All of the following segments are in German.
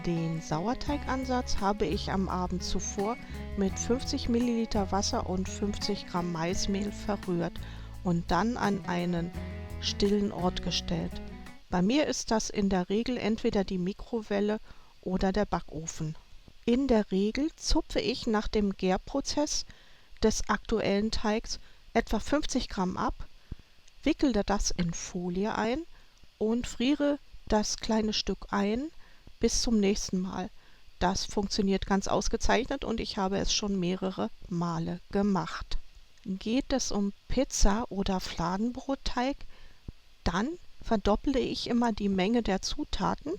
Den Sauerteigansatz habe ich am Abend zuvor mit 50 ml Wasser und 50 Gramm Maismehl verrührt und dann an einen stillen Ort gestellt. Bei mir ist das in der Regel entweder die Mikrowelle oder der Backofen. In der Regel zupfe ich nach dem Gärprozess des aktuellen Teigs etwa 50 Gramm ab, wickele das in Folie ein und friere das kleine Stück ein bis zum nächsten Mal. Das funktioniert ganz ausgezeichnet und ich habe es schon mehrere Male gemacht. Geht es um Pizza- oder Fladenbrotteig, dann verdopple ich immer die Menge der Zutaten,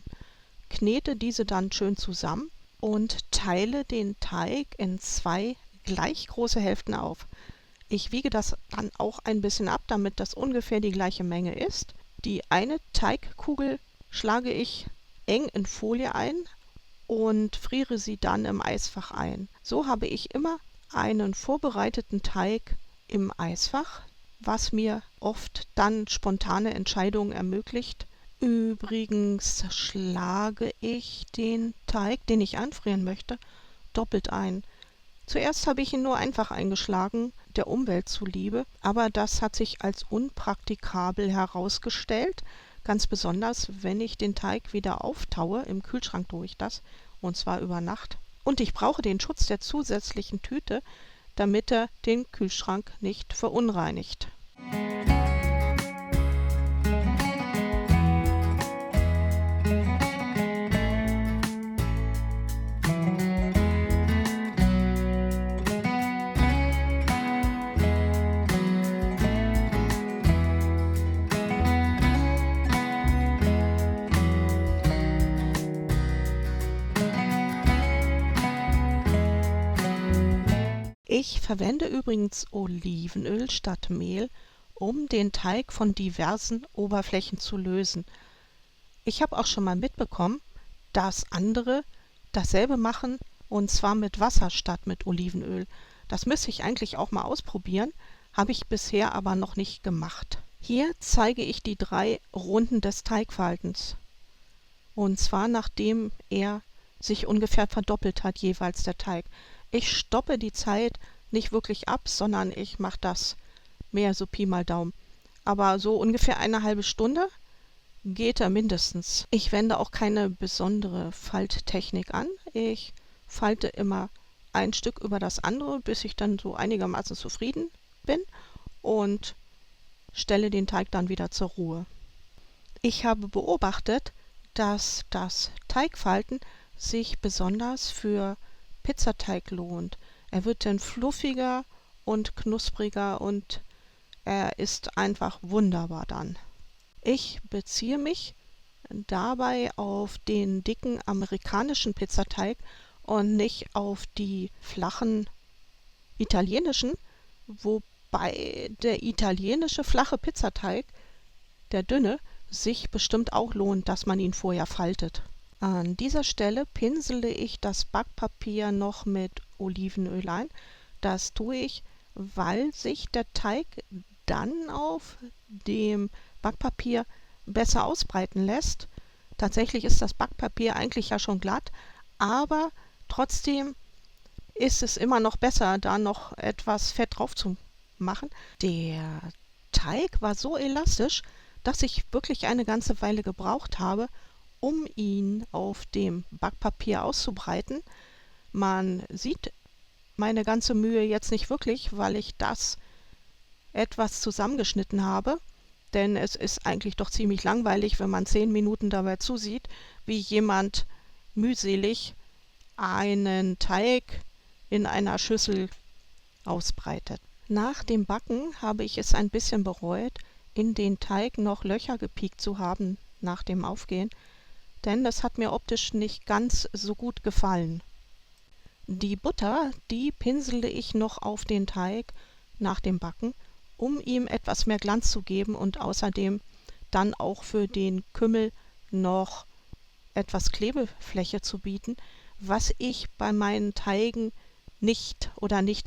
knete diese dann schön zusammen und teile den Teig in 2 gleich große Hälften auf. Ich wiege das dann auch ein bisschen ab, damit das ungefähr die gleiche Menge ist. Die eine Teigkugel schlage ich eng in Folie ein und friere sie dann im Eisfach ein. So habe ich immer einen vorbereiteten Teig im Eisfach, was mir oft dann spontane Entscheidungen ermöglicht. Übrigens schlage ich den Teig, den ich einfrieren möchte, doppelt ein. Zuerst habe ich ihn nur einfach eingeschlagen, der Umwelt zuliebe, aber das hat sich als unpraktikabel herausgestellt, ganz besonders, wenn ich den Teig wieder auftaue. Im Kühlschrank tue ich das, und zwar über Nacht. Und ich brauche den Schutz der zusätzlichen Tüte, damit er den Kühlschrank nicht verunreinigt. Ich verwende übrigens Olivenöl statt Mehl, um den Teig von diversen Oberflächen zu lösen. Ich habe auch schon mal mitbekommen, dass andere dasselbe machen, und zwar mit Wasser statt mit Olivenöl. Das müsste ich eigentlich auch mal ausprobieren, habe ich bisher aber noch nicht gemacht. Hier zeige ich die 3 Runden des Teigfaltens. Und zwar nachdem er sich ungefähr verdoppelt hat, jeweils der Teig. Ich stoppe die Zeit nicht wirklich ab, sondern ich mache das mehr so Pi mal Daumen. Aber so ungefähr eine halbe Stunde geht er mindestens. Ich wende auch keine besondere Falttechnik an. Ich falte immer ein Stück über das andere, bis ich dann so einigermaßen zufrieden bin und stelle den Teig dann wieder zur Ruhe. Ich habe beobachtet, dass das Teigfalten sich besonders für Pizzateig lohnt. Er wird dann fluffiger und knuspriger und er ist einfach wunderbar dann. Ich beziehe mich dabei auf den dicken amerikanischen Pizzateig und nicht auf die flachen italienischen, wobei der italienische flache Pizzateig, der dünne, sich bestimmt auch lohnt, dass man ihn vorher faltet. An dieser Stelle pinsele ich das Backpapier noch mit Olivenöl ein. Das tue ich, weil sich der Teig dann auf dem Backpapier besser ausbreiten lässt. Tatsächlich ist das Backpapier eigentlich ja schon glatt, aber trotzdem ist es immer noch besser, da noch etwas Fett drauf zu machen. Der Teig war so elastisch, dass ich wirklich eine ganze Weile gebraucht habe, um ihn auf dem Backpapier auszubreiten. Man sieht meine ganze Mühe jetzt nicht wirklich, weil ich das etwas zusammengeschnitten habe, denn es ist eigentlich doch ziemlich langweilig, wenn man 10 Minuten dabei zusieht, wie jemand mühselig einen Teig in einer Schüssel ausbreitet. Nach dem Backen habe ich es ein bisschen bereut, in den Teig noch Löcher gepiekt zu haben nach dem Aufgehen, denn das hat mir optisch nicht ganz so gut gefallen. Die Butter, die pinsele ich noch auf den Teig nach dem Backen, um ihm etwas mehr Glanz zu geben und außerdem dann auch für den Kümmel noch etwas Klebefläche zu bieten. Was ich bei meinen Teigen nicht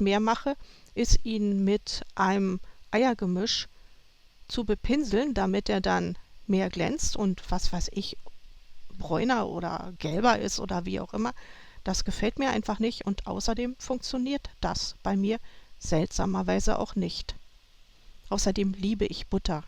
mehr mache, ist ihn mit einem Eiergemisch zu bepinseln, damit er dann mehr glänzt und was weiß ich, bräuner oder gelber ist oder wie auch immer. Das gefällt mir einfach nicht und außerdem funktioniert das bei mir seltsamerweise auch nicht. Außerdem liebe ich Butter.